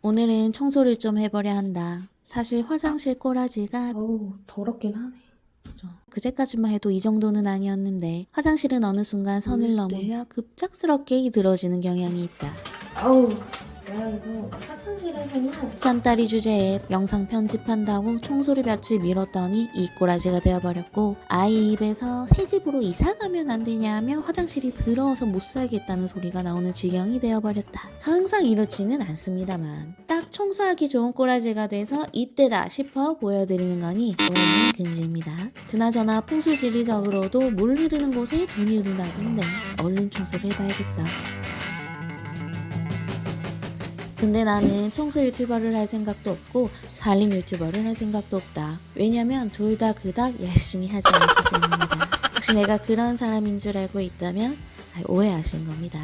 오늘은 청소를 좀 해보려 한다. 사실 화장실 꼬라지가 어우, 더럽긴 하네. 진짜. 그제까지만 해도 이 정도는 아니었는데 화장실은 어느 순간 선을 넘으며 급작스럽게 들어지는 경향이 있다. 아우, 내가 이거 화장실에서는 찬다리 주제에 영상 편집한다고 청소를 며칠 미뤘더니 이 꼬라지가 되어버렸고, 아이 입에서 새 집으로 이사가면 안 되냐며 화장실이 더러워서 못 살겠다는 소리가 나오는 지경이 되어버렸다. 항상 이렇지는 않습니다만 딱 청소하기 좋은 꼬라지가 돼서 이때다 싶어 보여드리는 거니 오해는 금지입니다. 그나저나 풍수지리적으로도 물 흐르는 곳에 돈이 흐른다던데 얼른 청소를 해봐야겠다. 근데 나는 청소 유튜버를 할 생각도 없고 살림 유튜버를 할 생각도 없다. 왜냐면 둘 다 그닥 열심히 하지 않기 때문입니다. 혹시 내가 그런 사람인 줄 알고 있다면 오해하신 겁니다.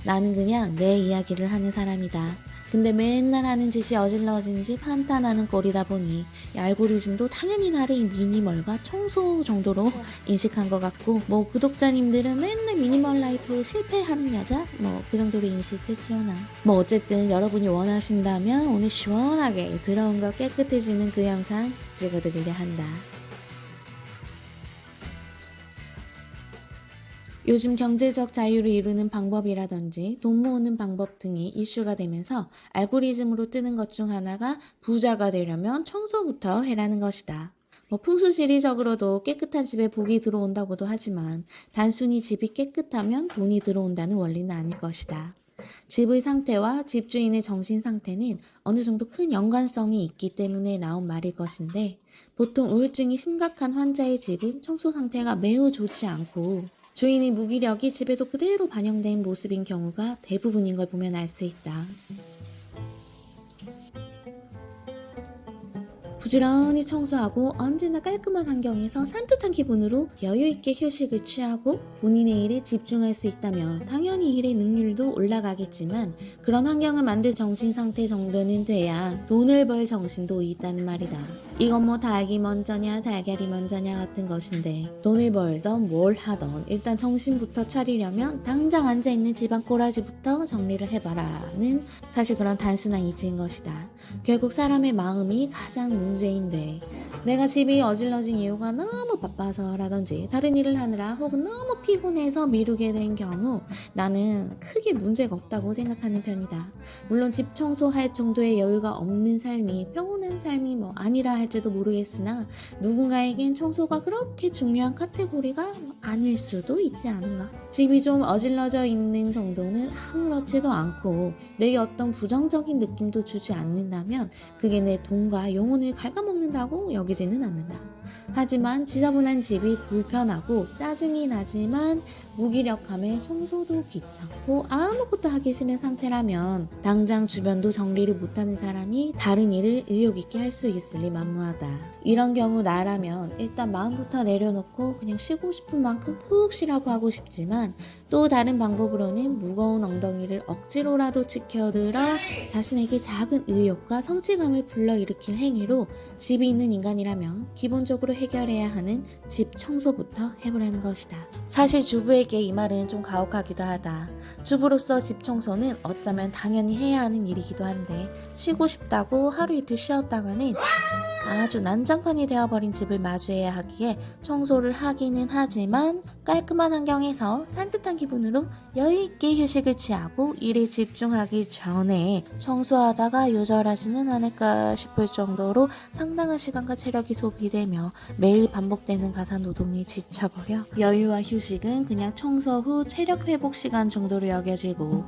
나는 그냥 내 이야기를 하는 사람이다. 근데 맨날 하는 짓이 어질러진지 판단하는 꼴이다 보니 이 알고리즘도 당연히 나를 이 미니멀과 청소 정도로 인식한 것 같고, 뭐 구독자님들은 맨날 미니멀 라이프로 실패하는 여자 그 정도로 인식했으려나. 뭐 어쨌든 여러분이 원하신다면 오늘 시원하게 더러운 거 깨끗해지는 그 영상 찍어드리려 한다. 요즘 경제적 자유를 이루는 방법이라든지 돈 모으는 방법 등이 이슈가 되면서 알고리즘으로 뜨는 것 중 하나가 부자가 되려면 청소부터 해라는 것이다. 풍수지리적으로도 깨끗한 집에 복이 들어온다고도 하지만 단순히 집이 깨끗하면 돈이 들어온다는 원리는 아닐 것이다. 집의 상태와 집주인의 정신 상태는 어느 정도 큰 연관성이 있기 때문에 나온 말일 것인데, 보통 우울증이 심각한 환자의 집은 청소 상태가 매우 좋지 않고 주인의 무기력이 집에도 그대로 반영된 모습인 경우가 대부분인 걸 보면 알 수 있다. 부지런히 청소하고 언제나 깔끔한 환경에서 산뜻한 기분으로 여유있게 휴식을 취하고 본인의 일에 집중할 수 있다면 당연히 일의 능률도 올라가겠지만, 그런 환경을 만들 정신상태 정도는 돼야 돈을 벌 정신도 있다는 말이다. 이건 뭐 닭이 먼저냐 달걀이 먼저냐 같은 것인데, 돈을 벌던 뭘 하던 일단 정신부터 차리려면 당장 앉아있는 집안 꼬라지부터 정리를 해봐라는 사실 그런 단순한 이치인 것이다. 결국 사람의 마음이 가장 문제인데, 내가 집이 어질러진 이유가 너무 바빠서라든지 다른 일을 하느라 혹은 너무 피곤해서 미루게 된 경우 나는 크게 문제가 없다고 생각하는 편이다. 물론 집 청소할 정도의 여유가 없는 삶이 평온한 삶이 아니라 할지도 모르겠으나 누군가에겐 청소가 그렇게 중요한 카테고리가 아닐 수도 있지 않은가. 집이 좀 어질러져 있는 정도는 아무렇지도 않고 내게 어떤 부정적인 느낌도 주지 않는다면 그게 내 돈과 영혼을 갉아먹는다고 여기지는 않는다. 하지만 지저분한 집이 불편하고 짜증이 나지만 무기력함에 청소도 귀찮고 아무것도 하기 싫은 상태라면 당장 주변도 정리를 못하는 사람이 다른 일을 의욕있게 할 수 있으리 만무하다. 이런 경우 나라면 일단 마음부터 내려놓고 그냥 쉬고 싶은 만큼 푹 쉬라고 하고 싶지만, 또 다른 방법으로는 무거운 엉덩이를 억지로라도 지켜들어 자신에게 작은 의욕과 성취감을 불러일으킬 행위로 집이 있는 인간이라면 기본적으로 해결해야 하는 집 청소부터 해보라는 것이다. 사실 주부에게 이 말은 좀 가혹하기도 하다. 주부로서 집 청소는 어쩌면 당연히 해야 하는 일이기도 한데, 쉬고 싶다고 하루 이틀 쉬었다가는 아주 난장판이 되어버린 집을 마주해야 하기에 청소를 하기는 하지만 깔끔한 환경에서 산뜻한 기분으로 여유있게 휴식을 취하고 일에 집중하기 전에 청소하다가 요절하지는 않을까 싶을 정도로 상당한 시간과 체력이 소비되며 매일 반복되는 가사노동에 지쳐버려 여유와 휴식은 그냥 청소 후 체력 회복 시간 정도로 여겨지고,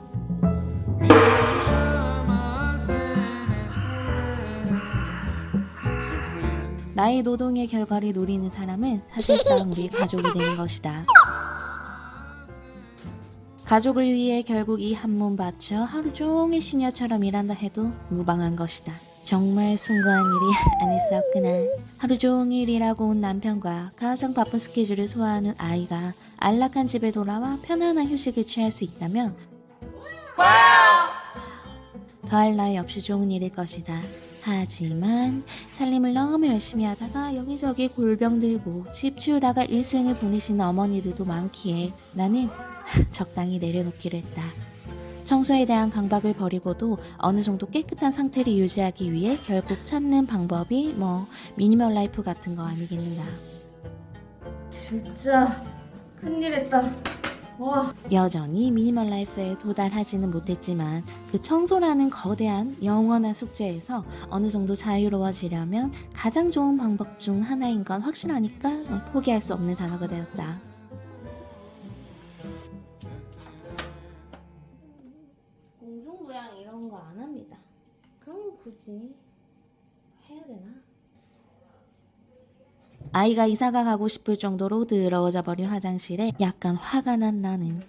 나의 노동의 결과를 노리는 사람은 사실상 우리 가족이 되는 것이다. 가족을 위해 결국 이 한 몸 바쳐 하루 종일 시녀처럼 일한다 해도 무방한 것이다. 정말 숭고한 일이 아닐 수 없구나. 하루 종일 일하고 온 남편과 가장 바쁜 스케줄을 소화하는 아이가 안락한 집에 돌아와 편안한 휴식을 취할 수 있다면 더할 나위 없이 좋은 일일 것이다. 하지만 살림을 너무 열심히 하다가 여기저기 골병 들고 집 치우다가 일생을 보내시는 어머니들도 많기에 나는 적당히 내려놓기로 했다. 청소에 대한 강박을 버리고도 어느 정도 깨끗한 상태를 유지하기 위해 결국 찾는 방법이 미니멀 라이프 같은 거 아니겠는가. 진짜 큰일 했다. 와. 여전히 미니멀 라이프에 도달하지는 못했지만 그 청소라는 거대한 영원한 숙제에서 어느 정도 자유로워지려면 가장 좋은 방법 중 하나인 건 확실하니까 포기할 수 없는 단어가 되었다. 공중부양 이런 거 안 합니다. 그런 거 굳이 해야 되나? 아이가 이사가 가고 싶을 정도로 더러워져 버린 화장실에 약간 화가 난 나는,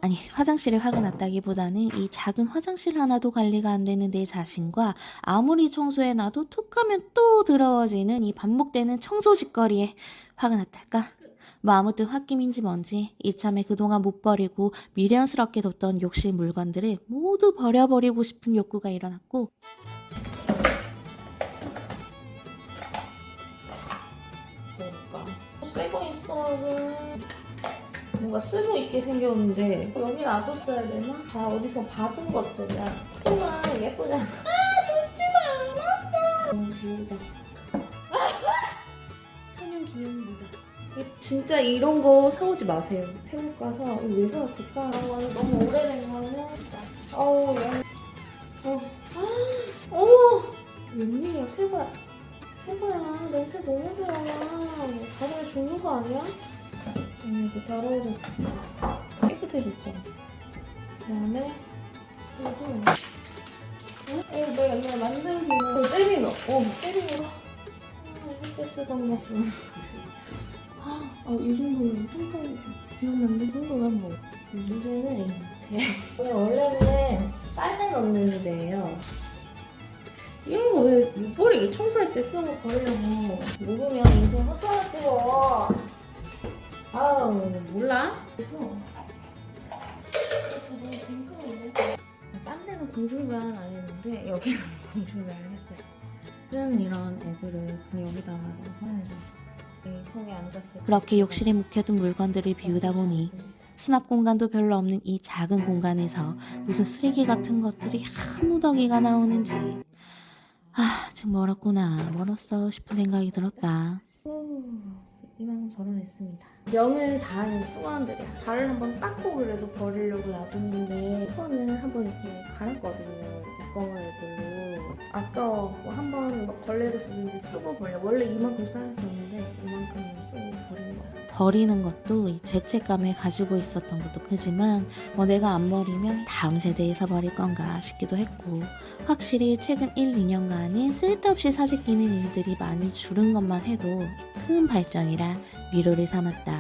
아니 화장실에 화가 났다기보다는 이 작은 화장실 하나도 관리가 안 되는 내 자신과 아무리 청소해놔도 툭하면 또 더러워지는 이 반복되는 청소 짓거리에 화가 났달까? 아무튼 홧김인지 뭔지 이참에 그동안 못 버리고 미련스럽게 뒀던 욕실 물건들을 모두 버려버리고 싶은 욕구가 일어났고, 뭘까? 새거 있어야지. 뭔가 쓸모 있게 생겼는데 여기 놔줬어야 되나? 다 어디서 받은 것들이야. 통은 예쁘잖아. 듣지도 않았어. 너무 비우자. 천연 기념물이다. 진짜 이런 거 사오지 마세요. 태국 가서 이거 왜 사왔을까? 너무 오래된 거는 어우 얘 어머 웬일이야 새거야. 새거야 냄새 너무 좋아. 바다에 죽는 거 아니야? 이거 더러워졌어. 깨끗해졌죠. 그다음에 이거 내가 옛날에 만들기 때리노. 때리노. 이때 쓰던 거 쓰. 이 정도면 통통 비웠는데 이 정도면 뭐 문제는 이 밑에 원래는 빨래 넣는 데예요. 이런 거 왜 물버리기 청소할 때 쓰고 버리려고. 모르면 인생 헛살았지 뭐. 아우 몰라? 딴 데는 공중부양을 안 했는데 여기는 공중부양을 했어요. 쓰는 이런 애들을 그냥 여기다가 넣어서 통에 앉았을 그렇게 욕실에 묵혀둔 물건들을 비우다 보니 수납 공간도 별로 없는 이 작은 공간에서 무슨 쓰레기 같은 것들이 한 무더기가 나오는지, 지금 멀었어 싶은 생각이 들었다. 이만큼 덜어냈습니다. 명을 다하는 수건들이야. 발을 한번 닦고 그래도 버리려고 놔뒀는데 수건을 한번 이렇게 갈았거든요. 두꺼운 애들로. 아까워갖고 한번 막 걸레로 쓰든지 쓰고 버려. 원래 이만큼 쌓였었는데 이만큼을 쓰고 버린 거야. 버리는 것도 이 죄책감을 가지고 있었던 것도 크지만 내가 안 버리면 다음 세대에서 버릴 건가 싶기도 했고, 확실히 최근 1, 2년간은 쓸데없이 사재끼는 일들이 많이 줄은 것만 해도 큰 발전이라 위로를 삼았다.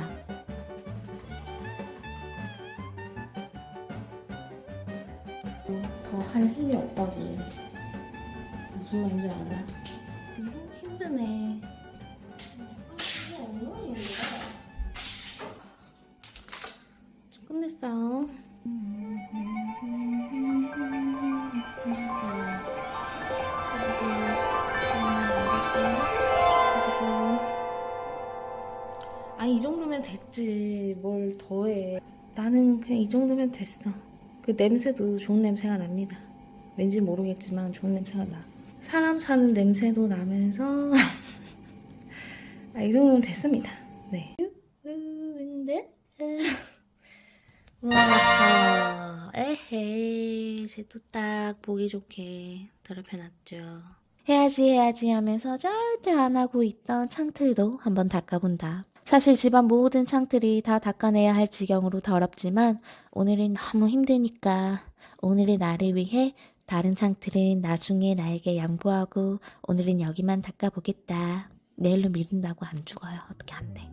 더 할 힘이 없다고. 무슨 말인지 알아? 힘드네. 끝냈어. 이 정도면 됐지. 뭘 더해. 나는 그냥 이 정도면 됐어. 그 냄새도 좋은 냄새가 납니다. 왠지 모르겠지만 좋은 냄새가 나. 사람 사는 냄새도 나면서 이 정도면 됐습니다. 네. 근데 와, 에헤이, 쟤도 딱 보기 좋게 더럽혀놨죠. 해야지 하면서 절대 안 하고 있던 창틀도 한번 닦아본다. 사실 집안 모든 창틀이 다 닦아내야 할 지경으로 더럽지만 오늘은 너무 힘드니까 오늘의 나를 위해 다른 창틀은 나중에 나에게 양보하고 오늘은 여기만 닦아보겠다. 내일로 미룬다고 안 죽어요. 어떻게 안 돼.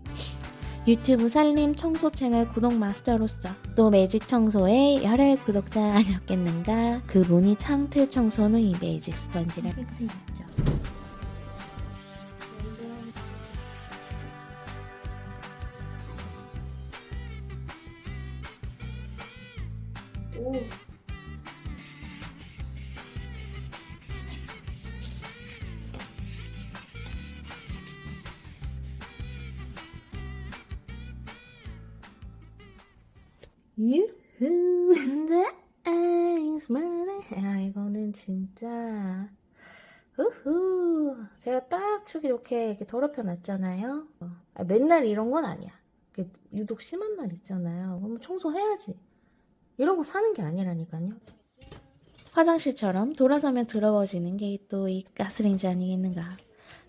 유튜브 살림 청소 채널 구독 마스터로서 또 매직 청소의 열혈 구독자 아니었겠는가. 그분이 창틀 청소는 이 매직 스펀지를 깨끗해졌죠. 오. 유후. 근데 진짜. 우후. 제가 딱 추기 좋게 이렇게 더럽혀 놨잖아요. 맨날 이런 건 아니야. 유독 심한 날 있잖아요. 그럼 청소해야지. 이런 거 사는 게 아니라니까요. 화장실처럼 돌아서면 더러워지는 게 또 이 가스레인지 아니겠는가.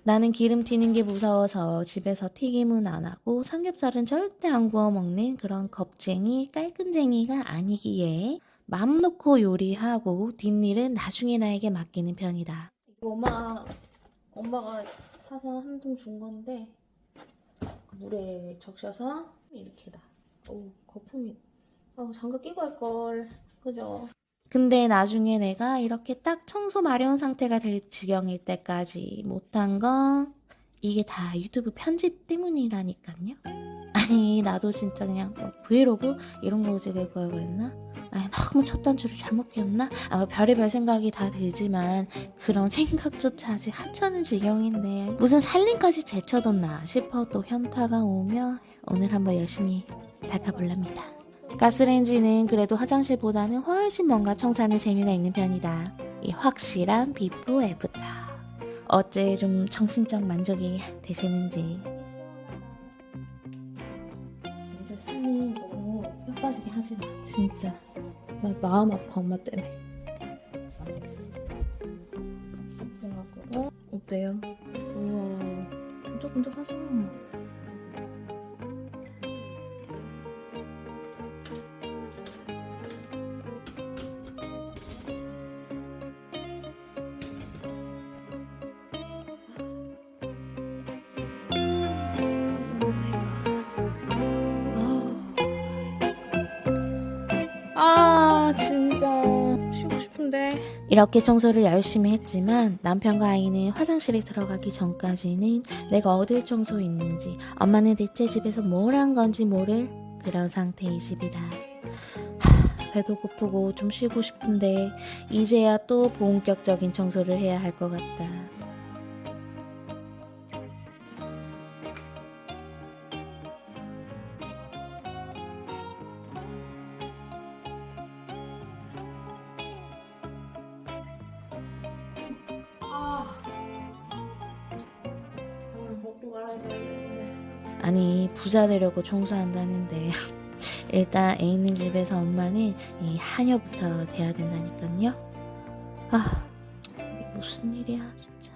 나는 기름 튀는 게 무서워서 집에서 튀김은 안 하고 삼겹살은 절대 안 구워 먹는 그런 겁쟁이 깔끔쟁이가 아니기에 맘 놓고 요리하고 뒷일은 나중에 나에게 맡기는 편이다. 이거 엄마가 사서 한 통 준 건데 물에 적셔서 이렇게다. 오, 거품이. 장갑 끼고 할걸. 그죠? 근데 나중에 내가 이렇게 딱 청소 마려운 상태가 될 지경일 때까지 못한 건 이게 다 유튜브 편집 때문이라니까요. 아니 나도 진짜 그냥 브이로그 이런 거 찍을 걸 그랬나? 아니 너무 첫 단추를 잘못 끼웠나? 별의별 생각이 다 들지만 그런 생각조차 아직 하찮은 지경인데 무슨 살림까지 제쳐뒀나 싶어 또 현타가 오며 오늘 한번 열심히 닦아볼랍니다. 가스레인지는 그래도 화장실보다는 훨씬 뭔가 청소하는 재미가 있는 편이다. 이 확실한 비포 애프터. 어째 좀 정신적 만족이 되시는지. 근데 손이 너무 뼈 빠지게 하지 마. 진짜. 나 마음 아파 엄마 때문에. 생각으로 어때요? 우와 끈적끈적하죠? 진짜 쉬고 싶은데. 이렇게 청소를 열심히 했지만 남편과 아이는 화장실에 들어가기 전까지는 내가 어딜 청소했는지 엄마는 대체 집에서 뭘 한 건지 모를 그런 상태의 집이다. 배도 고프고 좀 쉬고 싶은데 이제야 또 본격적인 청소를 해야 할 것 같다. 오늘 먹고 말아야 되는데. 아니 부자 되려고 청소한다는데 일단 애 있는 집에서 엄마는 이 하녀부터 돼야 된다니까요. 이게 무슨 일이야 진짜.